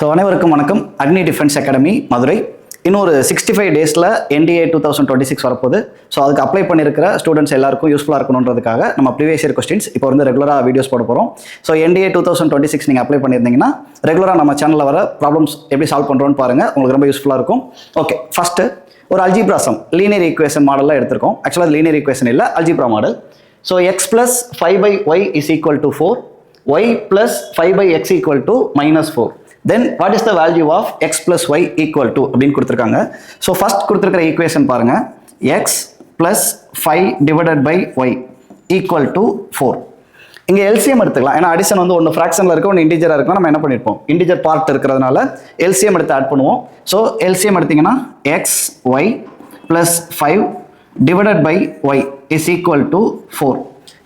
So அனைவருக்கும் வணக்கம். அக்னி defence academy Madurai இன்னொரு 65 டேஸில் NDA 2026 வரப்போகுது. ஸோ அதுக்கு அப்ளை பண்ணியிருக்கிற ஸ்டூடெண்ட்ஸ் எல்லாருக்கும் யூஸ்ஃபுல்லாக இருக்கணுன்றதுக்காக நம்ம ப்ரீவியஸ் இயர் கொஸ்டின்ஸ் இப்போ வந்து ரெகுலராக வீடியோஸ் போட போகிறோம். ஸோ NDA 2026 நீங்கள் அப்ளை பண்ணியிருந்தீங்கன்னா ரெகுலராக நம்ம சேனலில் வர ப்ராப்ளம்ஸ் எப்படி சால்வ் பண்ணுறோன்னு பாருங்கள், உங்களுக்கு ரொம்ப யூஸ்ஃபுல்லாக இருக்கும். ஓகே, ஃபஸ்ட்டு ஒரு அல்ஜிப்ரா சம் லீனியர் ஈக்குவேஷன் மாடலில் எடுத்திருக்கோம். ஆக்சுவலாக அது லீனியர் ஈக்குவேஷன் இல்லை, algebra model. So x + 5/y = 4, y + 5/x = -4. Then what is the value of x plus y equal to அப்படின்னு கொடுத்துருக்காங்க. ஸோ ஃபர்ஸ்ட் கொடுத்துருக்கிற ஈக்குவேஷன் பாருங்க, x plus 5 divided by y equal to 4. இங்கே எல்சிஎம் எடுத்துக்கலாம், ஏன்னா addition வந்து ஒன்று ஃப்ராக்ஷனில் இருக்க ஒன்று இன்டிஜராக இருக்கும். நம்ம என்ன பண்ணியிருப்போம், இன்டிஜர் பார்ட் இருக்கிறதுனால எல்சிஎம் எடுத்து ஆட் பண்ணுவோம். ஸோ எல்சிஎம் எடுத்தீங்கன்னா x y plus 5 divided by y is equal to 4.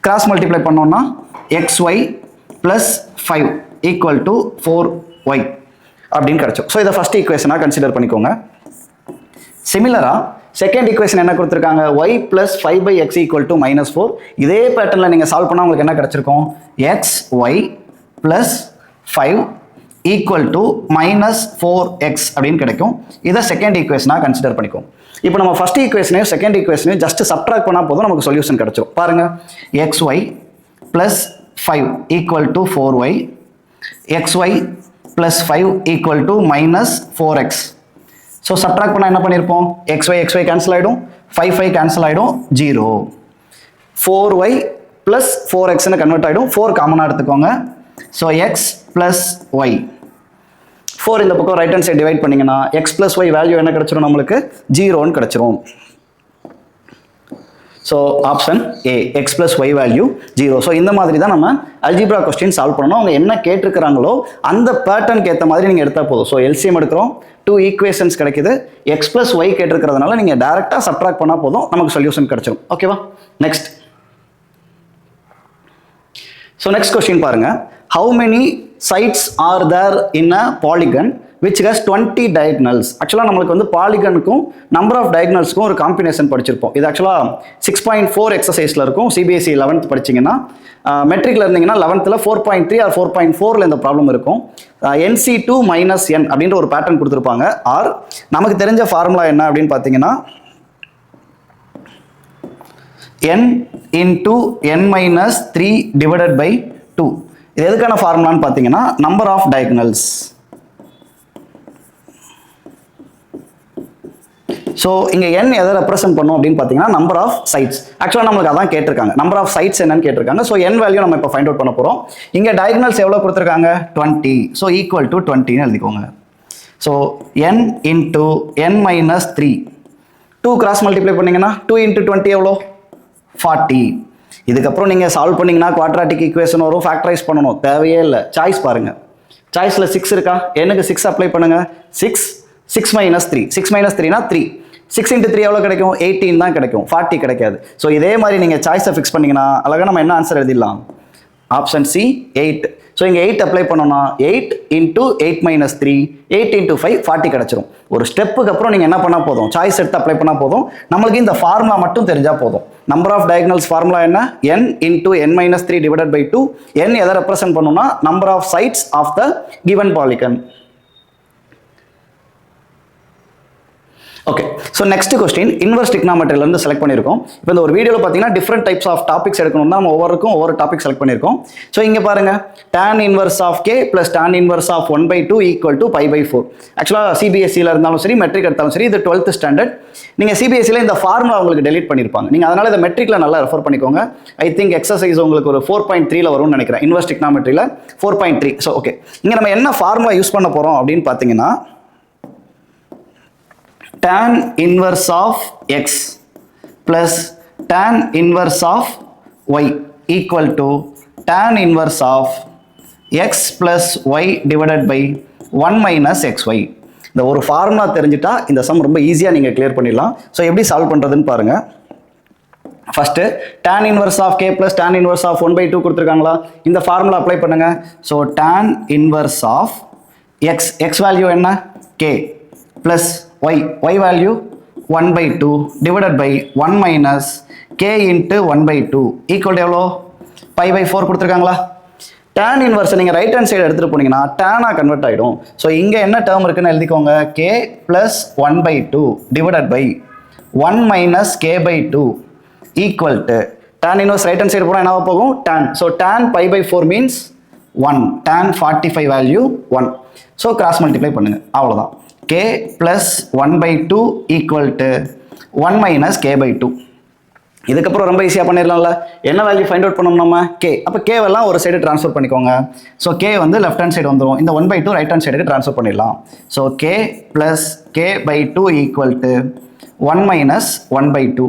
Cross multiply பண்ணோம்னா xy plus 5 equal to 4y அப்படின்னு கிடைச்சோம். ஸோ இதை ஃபர்ஸ்ட் ஈக்குவேஷனாக கன்சிடர் பண்ணிக்கோங்க. சிமிலராக செகண்ட் ஈக்குவேஷன் என்ன கொடுத்துருக்காங்க, y + 5/x = -4. இதே பேட்டர்னில் நீங்கள் சால்வ் பண்ணால் உங்களுக்கு என்ன கிடைச்சிருக்கும், xy + 5 = -4x அப்படின்னு கிடைக்கும். இதை செகண்ட் ஈக்குவேஷனாக கன்சிடர் பண்ணிக்கோங்க. இப்போ நம்ம ஃபர்ஸ்ட் ஈக்குவேஷனையும் செகண்ட் ஈக்குவேஷனையும் ஜஸ்ட் சப்ட்ராக்ட் பண்ணால் போதும், நமக்கு சொல்யூஷன் கிடைச்சிடும். பாருங்க, xy + 5 = 4y, xy + 5 = -4x. So subtract பண்ணால் என்ன பண்ணியிருப்போம், xy கேன்சல் ஆகிடும், 5 கேன்சல் ஆகிடும், 0. 4y + 4xன்னு கன்வெர்ட் ஆகிடும். 4 காமனாக எடுத்துக்கோங்க. ஸோ x + y, 4 இந்த பக்கம் ரைட் ஹேண்ட் சைடு டிவைட் பண்ணிங்கன்னா x + y வேல்யூ என்ன கிடச்சிரும், நம்மளுக்கு 0ன்னு கிடச்சிரும். So option A, x + y value 0. So இந்த மாதிரி தான் நம்ம அல்ஜிப்ரா கொஸ்டின் சால்வ் பண்ணணும். அவங்க என்ன கேட்டிருக்கிறாங்களோ அந்த பேட்டர்னுக்கு ஏற்ற மாதிரி நீங்கள் எடுத்தால் போதும். ஸோ எல்சிஎம் எடுக்கிறோம், 2 ஈக்குவேஷன்ஸ் கிடைக்குது. x + y கேட்டிருக்கிறதுனால நீங்கள் டேரெக்டாக சப்ட்ராக்ட் பண்ணால் போதும், நமக்கு சொல்யூஷன் கிடைச்சிடும். ஓகேவா, நெக்ஸ்ட். ஸோ நெக்ஸ்ட் கொஸ்டின் பாருங்க, how many sides are there in a polygon which has 20 diagonals. ஆக்சுவலாக நம்மளுக்கு வந்து பாலிகனுக்கும் நம்பர் ஆஃப் டயகனல்ஸ்க்கும் ஒரு காம்பினேஷன் படிச்சிருப்போம். இது ஆக்சுவலாக 6.4 எக்ஸசைஸில் இருக்கும். சிபிஎஸ்சி 11th படிச்சிங்கன்னா, மெட்ரிக்கில் இருந்தீங்கன்னா 11th 4.3 ஆர் 4.4 இந்த ப்ராப்ளம் இருக்கும். NC2 - n அப்படின்ற ஒரு பேட்டர்ன் கொடுத்துருப்பாங்க. ஆர் நமக்கு தெரிஞ்ச ஃபார்முலா என்ன அப்படின்னு பார்த்தீங்கன்னா, n × n - 3 divided by 2. இது எதுக்கான ஃபார்முலான்னு பார்த்தீங்கன்னா, நம்பர் ஆஃப் டயகனல்ஸ். ஸோ இங்கே n எதை ரெப்ரசென்ட் பண்ணும் அப்படின்னு பார்த்தீங்கன்னா, நம்பர் ஆஃப் சைட்ஸ். ஆக்சுவலாக நம்மளுக்கு அதான் கேட்டிருக்காங்க, நம்பர் ஆஃப் சைட்ஸ் என்னன்னு கேட்டிருக்காங்க. ஸோ n வேல்யூ நம்ம இப்போ ஃபைண்ட் அவுட் பண்ண போகிறோம். இங்கே டயகனல்ஸ் எவ்வளோ கொடுத்துருக்காங்க, 20. ஸோ ஈக்குவல் டு 20ன்னு எழுதிக்கோங்க. So n × n - 3, 2 cross multiply பண்ணிங்கன்னா 2 × 20 எவ்வளோ, 40. இதுக்கப்புறம் நீங்கள் சால்வ் பண்ணிங்கன்னா குவாட்ராட்டிக் ஈக்குவேஷன் வரும், ஃபேக்டரைஸ் பண்ணணும், தேவையே இல்லை. சாய்ஸ் பாருங்கள், சாய்ஸில் 6 இருக்கா, எனக்கு 6 அப்ளை பண்ணுங்கள். 6 6 - 3, 6 - 3 3, 6 × 3 எவ்வளோ கிடைக்கும், 18 தான் கிடைக்கும், 40 கிடைக்காது. ஸோ இதே மாதிரி நீங்கள் சாய்ஸை ஃபிக்ஸ் பண்ணிங்கன்னா அழகாக நம்ம என்ன ஆன்சர் எழுதிடலாம், ஆப்ஷன் சி 8. ஸோ இங்கே 8 அப்ளை பண்ணோம்னா 8 × 8 - 3, 8 × 5 40 கிடச்சிரும். ஒரு ஸ்டெப்புக்கு அப்புறம் நீங்கள் என்ன பண்ணால் போதும், சாய்ஸ் எடுத்து அப்ளை பண்ணால் போதும். நம்மளுக்கு இந்த ஃபார்முலா மட்டும் தெரிஞ்சால் போதும். நம்பர் ஆஃப் டயகனல்ஸ் ஃபார்முலா என்ன, n × n - 3 divided by 2. n எதை ரெப்ரசென்ட் பண்ணுன்னா, number of sides of the given polygon. Okay, so next question inverse டிக்னாமெட்ரிலேருந்து செலக்ட் பண்ணியிருக்கோம். இப்போ இந்த ஒரு வீடியோவில் பார்த்தீங்கன்னா டிஃப்ரெண்ட் டைப்ஸ் ஆஃப் டாபிக்ஸ் எடுக்கணும் தான் நம்ம ஒவ்வொரு டாபிக் செலக்ட் பண்ணியிருக்கோம். ஸோ இங்கே பாருங்க, tan inverse of k + tan inverse of 1/2 = π/4. ஆக்சுவலாக சிபிஎஸ்சியில் இருந்தாலும் சரி, மெட்ரிக் எடுத்தாலும் சரி, இது 12th ஸ்டாண்டர்ட். நீங்கள் சிபிஎஸ்சியில் இந்த ஃபார்முலா உங்களுக்கு டெலிட் பண்ணியிருப்பாங்க. நீங்கள் அதனால் இதை மெட்ரிக்கில் நல்லா ரெஃபர் பண்ணிக்கோங்க. ஐ திங்க் எக்ஸசைஸ் உங்களுக்கு ஒரு 4.3 வரும்னு நினைக்கிறேன், இன்வர்ஸ் டிக்னாமெட்ரியில் 4.3. ஸோ ஓகே, இங்கே நம்ம என்ன ஃபார்முலா யூஸ் பண்ண போகிறோம் அப்படின்னு பார்த்தீங்கன்னா, tan inverse of x plus tan inverse of y equal to tan inverse of x plus y divided by 1 - xy. இந்த ஒரு ஃபார்முலா தெரிஞ்சிட்டா இந்த சம் ரொம்ப ஈஸியாக நீங்கள் கிளியர் பண்ணிடலாம். ஸோ எப்படி சால்வ் பண்ணுறதுன்னு பாருங்கள். First tan inverse of k plus tan inverse of 1/2 கொடுத்துருக்காங்களா, இந்த ஃபார்முலா அப்ளை பண்ணுங்கள். So tan inverse of x value என்ன, k plus y value 1/2 divided by 1 - k × 1/2 equal to எவ்வளோ, π/4 கொடுத்துருக்காங்களா. tan இன்வர்ஸ் நீங்கள் ரைட் ஹேண்ட் சைடு எடுத்துகிட்டு போனீங்கன்னா டேனாக convert ஆகிடும். ஸோ இங்கே என்ன டேர்ம் இருக்குன்னு எழுதிக்கோங்க, k + 1/2 divided by 1 - k/2 equal to tan inverse right hand side போனால் என்னவா போகும், tan. So tan π/4 means 1, tan 45 value 1. So cross multiply பண்ணுங்கள், அவ்வளோதான். k + 1/2 equal to 1 - k/2. இதுக்கப்புறம் ரொம்ப ஈஸியாக பண்ணிடலாம்ல. என்ன வேல்யூ ஃபைண்ட் அவுட் பண்ணோம் நம்ம, k. அப்போ கேவெல்லாம் ஒரு சைடு ட்ரான்ஸ்ஃபர் பண்ணிக்கோங்க. ஸோ k வந்து லெஃப்ட் ஹேண்ட் சைடு வந்துடும், இந்த 1/2 ரைட் ஹேண்ட் சைடுக்கு ட்ரான்ஸ்ஃபர் பண்ணிடலாம். So k + k/2 equal to 1 - 1/2.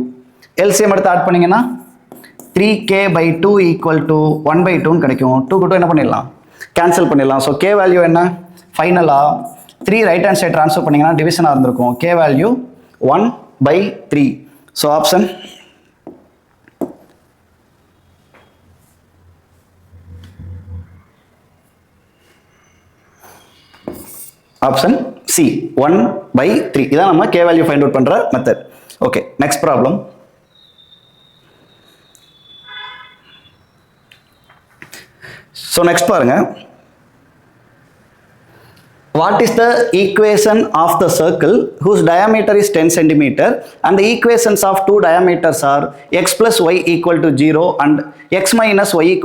LCM எடுத்து ஆட் பண்ணிங்கன்னா 3k/2 ஈக்குவல் டு 1/2 கிடைக்கும். 2 க்கு 2 என்ன பண்ணிடலாம், கேன்சல் பண்ணிடலாம். ஸோ k வேல்யூ என்ன, ஃபைனலாக 3 ரைட் ஹேண்ட் சைடு ட்ரான்ஸ்ஃபர் பண்ணிங்கன்னா டிவிஷனாக இருந்திருக்கும். k value 1/3. So option option C 1/3. இதான் நம்ம k வேல்யூ ஃபைண்ட் அவுட் பண்ணுற method. Okay, next problem. So next பாருங்க, what is the equation of the circle whose diameter is 10 cm and the equations of two diameters are x + y = 0 and x - y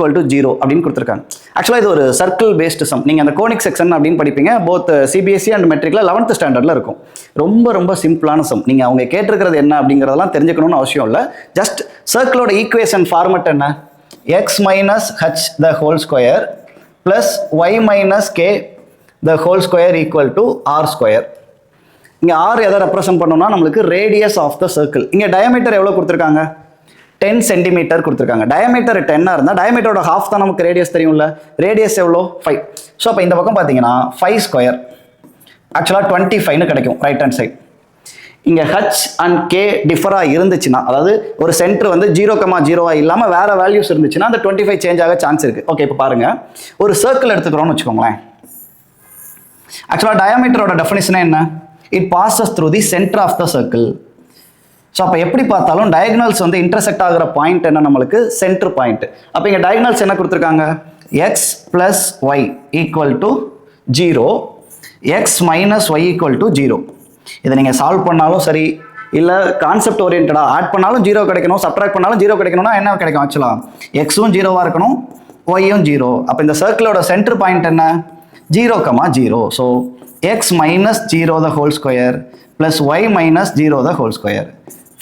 = 0 அப்படின்னு கொடுத்துருக்காங்க. ஆக்சுவலாக இது ஒரு circle based some. நீங்கள் அந்த conic section அப்படின்னு படிப்பீங்க, போத் சிபிஎஸ்சி அண்ட் மெட்ரிக்ல 11th ஸ்டாண்டர்டில் இருக்கும். ரொம்ப ரொம்ப சிம்பிளான சம். நீங்கள் அவங்க கேட்டிருக்கிறது என்ன அப்படிங்கிறதெல்லாம் தெரிஞ்சுக்கணும்னு அவசியம் இல்லை. ஜஸ்ட் சர்க்கிளோட ஈக்குவேஷன் ஃபார்மெட் என்ன, x - h the whole square plus y - k the whole square equal to r square. இங்கே r எதை ரெப்ரசன்ட் பண்ணோம்னா நம்மளுக்கு ரேடியஸ் ஆஃப் த சர்க்கிள். இங்கே டயமீட்டர் எவ்வளோ கொடுத்துருக்காங்க, 10 cm கொடுத்துருக்காங்க. டயமீட்டர் 10 இருந்தால் டயமீட்டரோட ஹாஃப் தான் நமக்கு ரேடியஸ் தெரியும்ல. ரேடியஸ் எவ்வளோ, 5. ஸோ அப்போ இந்த பக்கம் பார்த்தீங்கன்னா 5 ஸ்கொயர் ஆக்சுவலாக 25 கிடைக்கும் ரைட் ஹேண்ட் சைட். இங்கே h அண்ட் k டிஃபராக இருந்துச்சுன்னா, அதாவது ஒரு சென்டர் வந்து 0,0 இல்லாமல் வேறு வேல்யூஸ் இருந்துச்சுன்னா அந்த 25 சேஞ்ச் ஆக சான்ஸ் இருக்குது. ஓகே, இப்போ பாருங்கள், ஒரு சர்க்கிள் எடுத்துக்கிறோம்னு வச்சுக்கோங்களேன். ஆக்சுவலாக டயாமீட்டரோட டெஃபினிஷனே என்ன, it passes through the centre of the circle. So அப்போ எப்படி பார்த்தாலும் டயகனல்ஸ் வந்து இன்டர்செக்ட் ஆகிற பாயிண்ட் என்ன, நம்மளுக்கு சென்டர் பாயிண்ட். அப்போ இங்கே டயகனல்ஸ் என்ன கொடுத்துருக்காங்க, x + y = 0, x - y = 0. இதை நீங்கள் சால்வ் பண்ணாலும் சரி, இல்லை கான்செப்ட் ஓரியன்டாக ஆட் பண்ணாலும் 0 கிடைக்கணும், சப்ட்ராக்ட் பண்ணாலும் 0 கிடைக்கணும்னா என்ன கிடைக்கும், ஆக்சுவலாக எக்ஸும் 0வாக இருக்கணும், ஒய்யும் 0. அப்போ இந்த சர்க்கிளோட சென்டர் பாயிண்ட் என்ன, 0,0. So x - 0 the whole square plus y - 0 the whole square.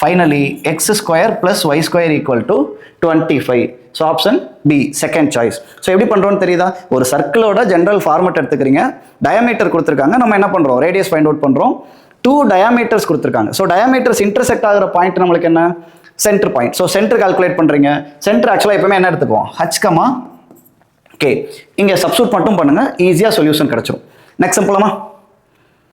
Finally, x square plus y square equal to 25. So option B second choice. So எப்படி பண்ணுறோன்னு தெரியுதா, ஒரு சர்க்கிளோட ஜென்ரல் ஃபார்மெட் எடுத்துக்கிறீங்க, டயாமீட்டர் கொடுத்துருக்காங்க, நம்ம என்ன பண்ணுறோம், ரேடியஸ் ஃபைண்ட் அவுட் பண்ணுறோம். 2 டயாமீட்டர்ஸ் கொடுத்துருக்காங்க. ஸோ டயாமீட்டர்ஸ் இன்டர்செக்ட் ஆகிற பாயிண்ட் நம்மளுக்கு என்ன, centre point. So centre calculate பண்ணுறீங்க. சென்டர் ஆக்சுவலாக எப்பவுமே என்ன எடுத்துக்குவோம், h, k. இங்கே சப்ஸ்டிட்யூட் மட்டும் பண்ணுங்க, ஈஸியாக சொல்யூஷன் கிடைச்சிரும். நெக்ஸ்ட் போலாமா.